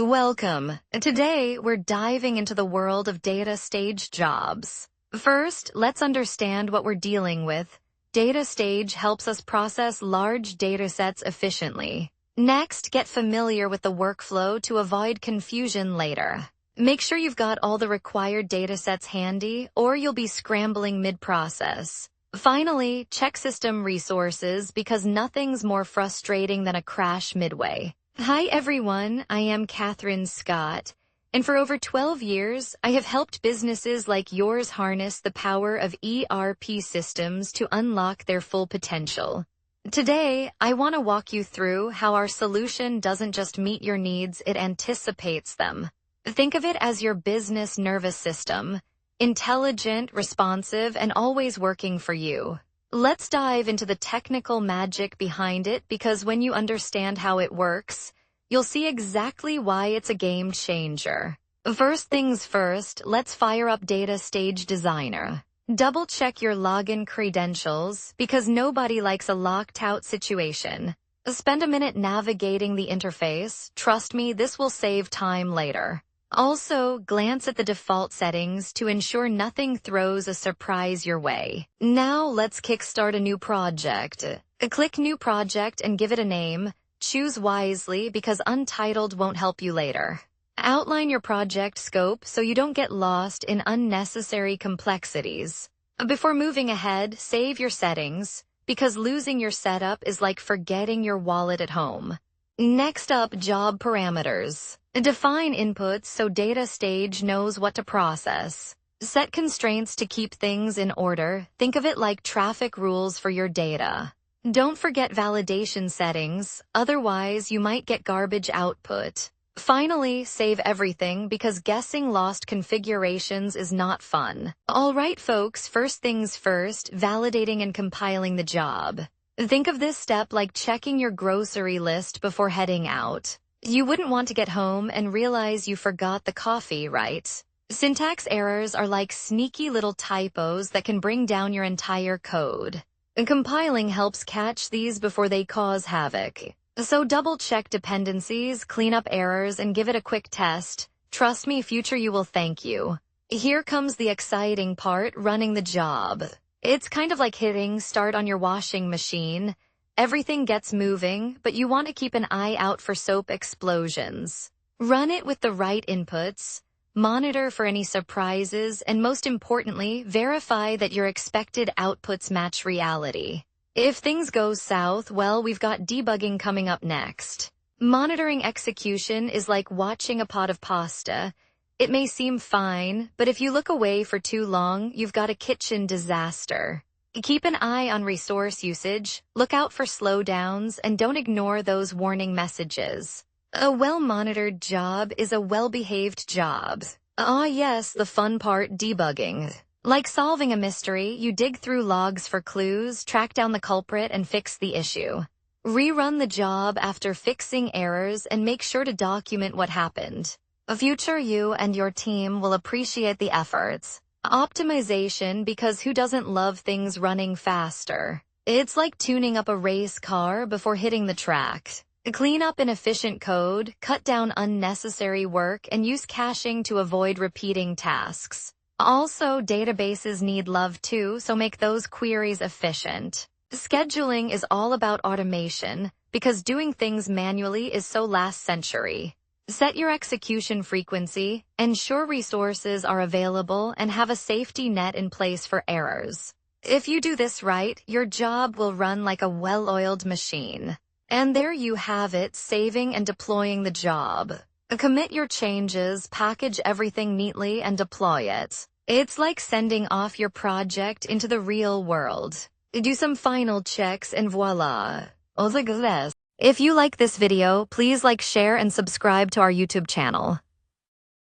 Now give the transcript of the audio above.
Welcome. Today, we're diving into the world of data stage jobs. First, let's understand what we're dealing with. Data stage helps us process large datasets efficiently. Next, get familiar with the workflow to avoid confusion later. Make sure you've got all the required datasets handy, or you'll be scrambling mid-process. Finally, check system resources because nothing's more frustrating than a crash midway. Hi everyone, I am Catherine Scott, and for over 12 years, I have helped businesses like yours harness the power of ERP systems to unlock their full potential. Today, I want to walk you through how our solution doesn't just meet your needs, it anticipates them. Think of it as your business nervous system, intelligent, responsive, and always working for you. Let's dive into the technical magic behind it because when you understand how it works, you'll see exactly why it's a game changer. First things first, let's fire up DataStage Designer. Double-check your login credentials because nobody likes a locked-out situation. Spend a minute navigating the interface. Trust me, this will save time later. Also, glance at the default settings to ensure nothing throws a surprise your way. Now, let's kickstart a new project. Click New Project and give it a name. Choose wisely because untitled won't help you later. Outline your project scope so you don't get lost in unnecessary complexities. Before moving ahead, save your settings because losing your setup is like forgetting your wallet at home. Next up, job parameters. Define inputs so DataStage knows what to process. Set constraints to keep things in order. Think of it like traffic rules for your data. Don't forget validation settings, otherwise you might get garbage output. Finally, save everything because guessing lost configurations is not fun. Alright folks, first things first, validating and compiling the job. Think of this step like checking your grocery list before heading out. You wouldn't want to get home and realize you forgot the coffee, right? Syntax errors are like sneaky little typos that can bring down your entire code. Compiling helps catch these before they cause havoc. So double-check dependencies, clean up errors, and give it a quick test. Trust me, future you will thank you. Here comes the exciting part, running the job. It's kind of like hitting start on your washing machine. Everything gets moving, but you want to keep an eye out for soap explosions. Run it with the right inputs. Monitor for any surprises, and most importantly, verify that your expected outputs match reality. If things go south, well, we've got debugging coming up next. Monitoring execution is like watching a pot of pasta. It may seem fine, but if you look away for too long, you've got a kitchen disaster. Keep an eye on resource usage, look out for slowdowns, and don't ignore those warning messages. A well-monitored job is a well-behaved job. Ah yes, the fun part, debugging. Like solving a mystery, you dig through logs for clues, track down the culprit, and fix the issue. Rerun the job after fixing errors and make sure to document what happened. Future you and your team will appreciate the efforts. Optimization because who doesn't love things running faster? It's like tuning up a race car before hitting the track. Clean up inefficient code, cut down unnecessary work, and use caching to avoid repeating tasks. Also, databases need love too, so make those queries efficient. Scheduling is all about automation because doing things manually is so last century. Set your execution frequency, ensure resources are available, and have a safety net in place for errors. If you do this right, your job will run like a well-oiled machine. And there you have it, saving and deploying the job. Commit your changes, package everything neatly, and deploy it. It's like sending off your project into the real world. Do some final checks and voila. All the best. If you like this video, please like, share, and subscribe to our YouTube channel.